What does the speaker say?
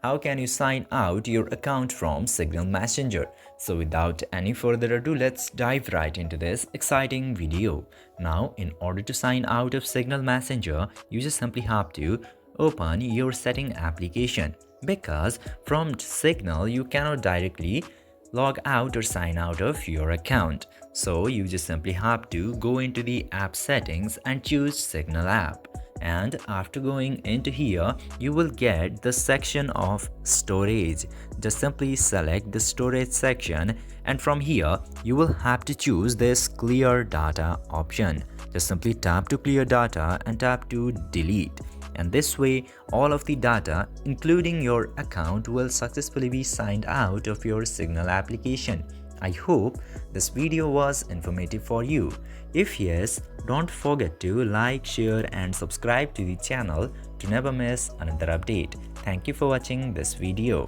how can you sign out your account from Signal Messenger? So without any further ado, let's dive right into this exciting video. Now, in order to sign out of Signal Messenger, you just simply have to open your setting application, because from Signal you cannot directly log out or sign out of your account. So you just simply have to go into the app settings and choose Signal app. And after going into here, you will get the section of storage. Just simply select the storage section, and from here you will have to choose this clear data option. Just simply tap to clear data and tap to delete, and this way all of the data including your account will successfully be signed out of your Signal application. I hope this video was informative for you. If yes, don't forget to like, share and subscribe to the channel to never miss another update. Thank you for watching this video.